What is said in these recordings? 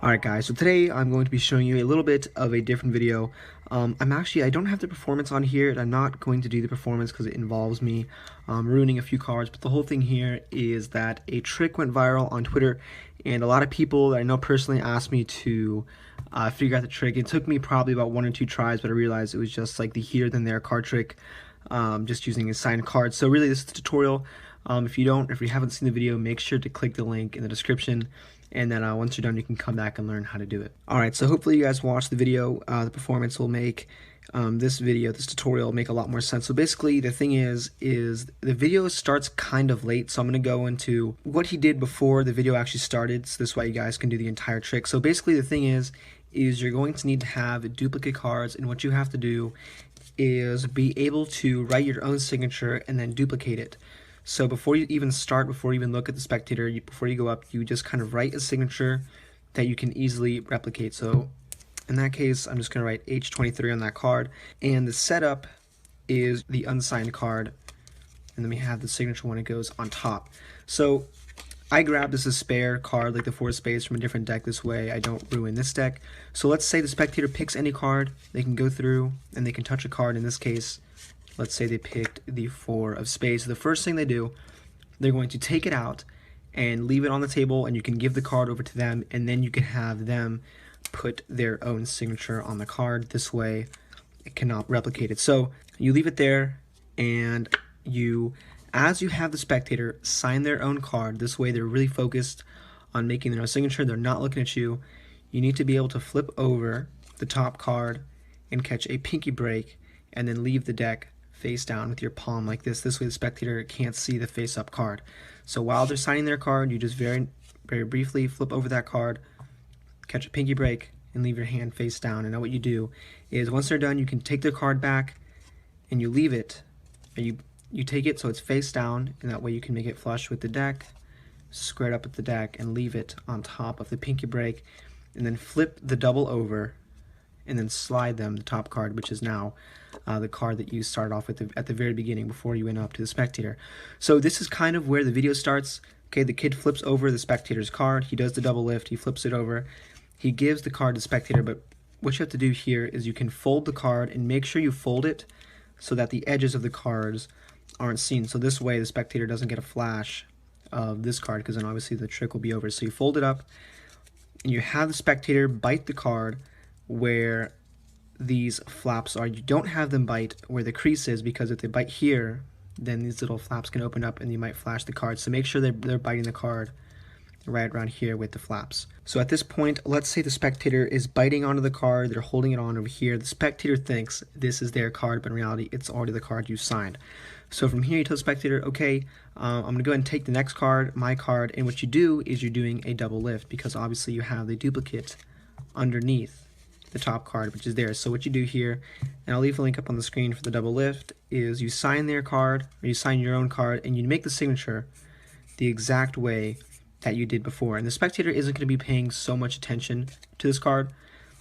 Alright guys, so today I'm going to be showing you a little bit of a different video. I don't have the performance on here, and I'm not going to do the performance because it involves me ruining a few cards, but the whole thing here is that a trick went viral on Twitter, and a lot of people that I know personally asked me to figure out the trick. It took me probably about 1 or 2 tries, but I realized it was just like the here then there card trick, just using a signed card. So really this is a tutorial. If you haven't seen the video, make sure to click the link in the description, and then once you're done you can come back and learn how to do it. Alright, so hopefully you guys watch the video. The performance will make this tutorial make a lot more sense. So basically the thing is the video starts kind of late, so I'm going to go into what he did before the video actually started, so this way you guys can do the entire trick. So basically the thing is you're going to need to have duplicate cards, and what you have to do is be able to write your own signature and then duplicate it. So before you even look at the spectator, before you go up, you just kind of write a signature that you can easily replicate. So in that case, I'm just going to write H23 on that card, and the setup is the unsigned card, and then we have the signature when it goes on top. So I grabbed this as a spare card, like the 4 spades from a different deck, this way I don't ruin this deck. So let's say the spectator picks any card, they can go through and they can touch a card. In this case, let's say they picked the 4 of spades. So the first thing they do, they're going to take it out and leave it on the table, and you can give the card over to them, and then you can have them put their own signature on the card. This way it cannot replicate it. So you leave it there, and as you have the spectator sign their own card, this way they're really focused on making their own signature, they're not looking at you. You need to be able to flip over the top card and catch a pinky break, and then leave the deck face down with your palm like this. This way the spectator can't see the face up card. So while they're signing their card, you just very briefly flip over that card, catch a pinky break, and leave your hand face down. And now what you do is once they're done, you can take their card back and you leave it, or you take it so it's face down, and that way you can make it flush with the deck, square it up with the deck, and leave it on top of the pinky break, and then flip the double over and then slide them the top card, which is now the card that you started off with at the very beginning before you went up to the spectator. So this is kind of where the video starts. Okay, the kid flips over the spectator's card, he does the double lift, he flips it over, he gives the card to the spectator, but what you have to do here is you can fold the card and make sure you fold it so that the edges of the cards aren't seen. So this way the spectator doesn't get a flash of this card, because then obviously the trick will be over. So you fold it up and you have the spectator bite the card where these flaps are. You don't have them bite where the crease is, because if they bite here, then these little flaps can open up and you might flash the card. So make sure they're biting the card right around here with the flaps. So at this point, let's say the spectator is biting onto the card, they're holding it on over here. The spectator thinks this is their card, but in reality it's already the card you signed. So from here you tell the spectator, okay, I'm going to go ahead and take the next card, my card, and what you do is you're doing a double lift, because obviously you have the duplicate underneath the top card, which is there. So what you do here, and I'll leave a link up on the screen for the double lift, is you sign their card, or you sign your own card, and you make the signature the exact way that you did before. And the spectator isn't going to be paying so much attention to this card,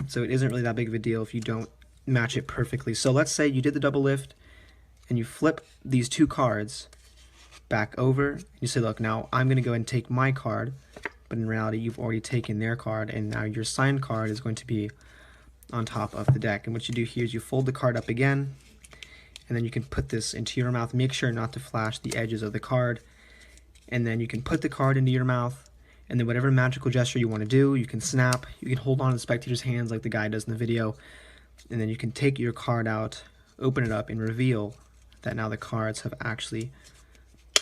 so it isn't really that big of a deal if you don't match it perfectly. So let's say you did the double lift and you flip these 2 cards back over. You say, look, now I'm going to go ahead and take my card, but in reality you've already taken their card, and now your signed card is going to be on top of the deck. And what you do here is you fold the card up again, and then you can put this into your mouth. Make sure not to flash the edges of the card, and then you can put the card into your mouth, and then whatever magical gesture you want to do, you can snap, you can hold on to the spectator's hands like the guy does in the video, and then you can take your card out, open it up, and reveal that now the cards have actually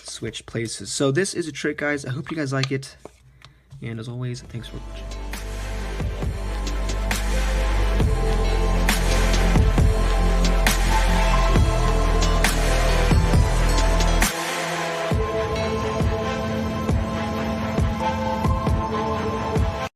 switched places. So this is a trick, guys. I hope you guys like it, and as always, thanks for watching.